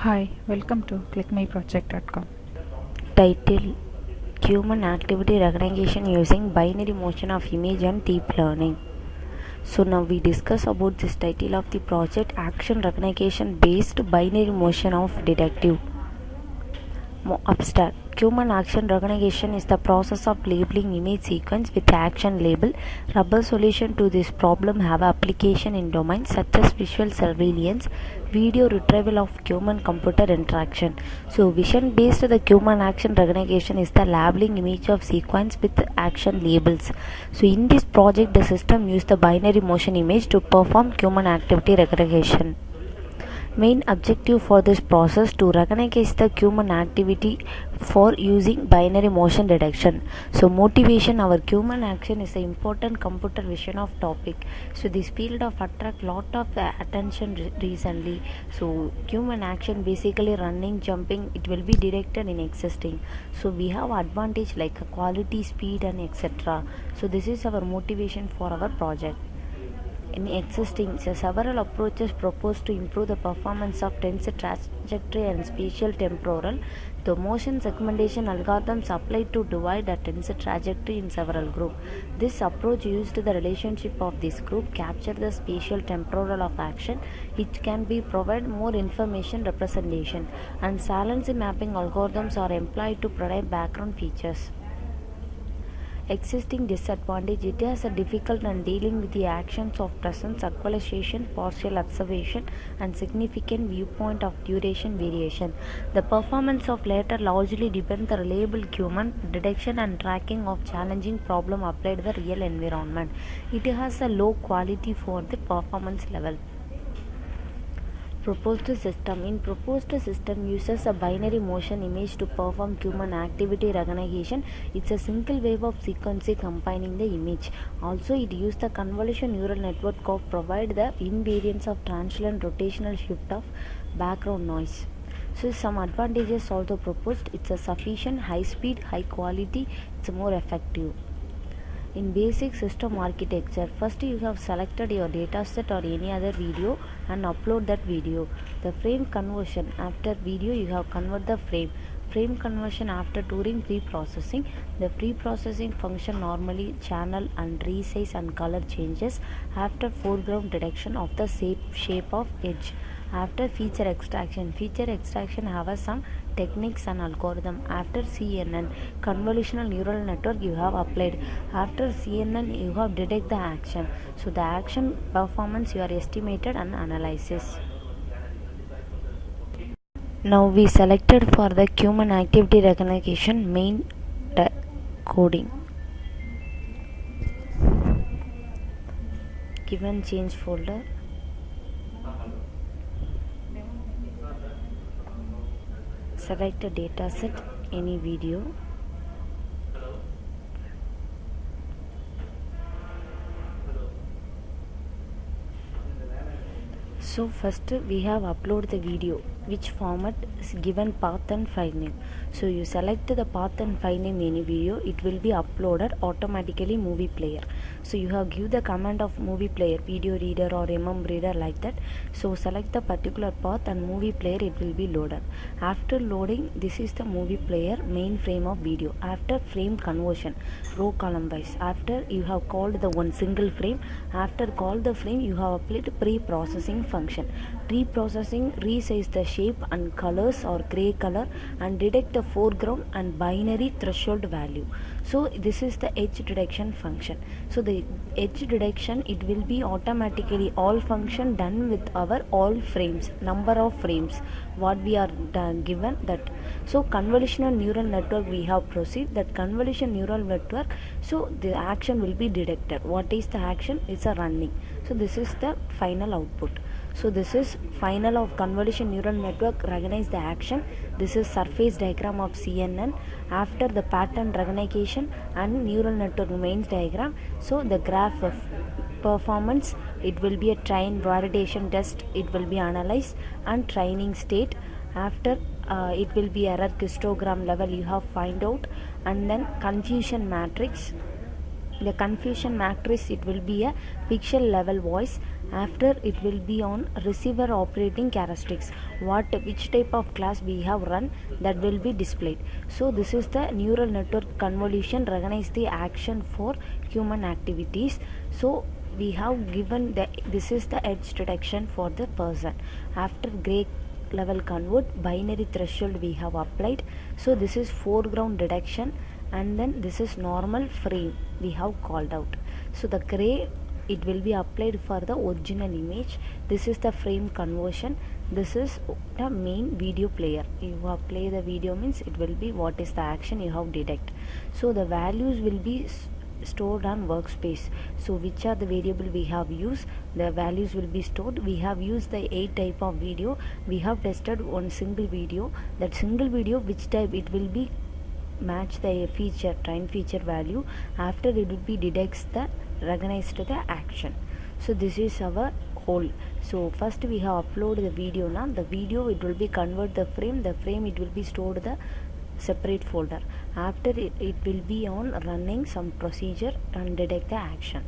Hi, welcome to clickmyproject.com. Title: Human Activity Recognition Using Binary Motion of Image and Deep Learning. So now we discuss about this title of the project: Action Recognition Based Binary Motion of Detective. Abstract. Human action recognition is the process of labeling image sequence with action label. Rubber solution to this problem have application in domains such as visual surveillance, video retrieval of human-computer interaction. So vision-based the human action recognition is the labeling image of sequence with action labels. So in this project, the system used the binary motion image to perform human activity recognition. Main objective for this process to recognize the human activity for using binary motion detection. So motivation, our human action is an important computer vision of topic. So this field of attract lot of attention recently. So human action basically running, jumping, it will be detected in existing. So we have advantage like quality, speed and etc. So this is our motivation for our project. In existing, several approaches proposed to improve the performance of tensor trajectory and spatial temporal. The motion segmentation algorithms applied to divide a tensor trajectory in several groups. This approach used the relationship of this group capture the spatial temporal of action. It can be provide more information representation, and saliency mapping algorithms are employed to provide background features. Existing disadvantage: it has a difficult in dealing with the actions of presence, equalization, partial observation and significant viewpoint of duration variation. The performance of latter largely depends on the reliable human detection and tracking of challenging problem applied to the real environment. It has a low quality for the performance level. Proposed system. In proposed system uses a binary motion image to perform human activity recognition. It's a single wave of sequencing combining the image. Also it uses the convolution neural network to provide the invariance of transition rotational shift of background noise. So some advantages also proposed. It's a sufficient high speed, high quality, it's more effective. In basic system architecture, first you have selected your dataset or any other video and upload that video. The frame conversion, after video you have convert the frame conversion after during pre-processing. The pre-processing function normally channel and resize and color changes after foreground detection of the shape of edge. After feature extraction have some techniques and algorithm. After CNN, convolutional neural network you have applied. After CNN you have detect the action. So the action performance you are estimated and analysis. Now we selected for the human activity recognition main coding. Given change folder. Select a dataset, any video. So first we have upload the video, which format is given path and file name. So you select the path and file name any video, it will be uploaded automatically movie player. So you have give the command of movie player, video reader or reader like that. So select the particular path and movie player, it will be loaded. After loading, this is the movie player main frame of video. After frame conversion, row column wise, after you have called the one single frame, after call the frame you have applied pre-processing function. Pre-processing resize the shape and colors or gray color and detect the foreground and binary threshold value. So this is the edge detection function. So the edge detection, it will be automatically all function done with our all frames, number of frames what we are given that. So convolutional neural network we have proceed that convolution neural network. So the action will be detected. What is the action? It's a running. So this is the final output. So this is final of convolution neural network recognize the action. This is surface diagram of CNN after the pattern recognition and neural network mains diagram. So the graph of performance, it will be a train validation test, it will be analyzed and training state. After it will be error histogram level you have find out, and then confusion matrix. The confusion matrix, it will be a pixel level voice. After it will be on receiver operating characteristics, which type of class we have run, that will be displayed. So this is the neural network convolution recognize the action for human activities. So we have given this is the edge detection for the person. After gray level convert, binary threshold we have applied. So this is foreground detection, and then this is normal frame we have called out. So the gray, it will be applied for the original image. This is the frame conversion. This is the main video player. You have play the video means it will be what is the action you have detect. So the values will be stored on workspace. So which are the variable we have used, the values will be stored. We have used the 8 type of video. We have tested one single video. That single video, which type it will be match the feature, train feature value. After it will be detects the recognized the action. So this is our whole. So first we have upload the video. Now the video, it will be convert the frame it will be stored the separate folder. After it will be on running some procedure and detect the action.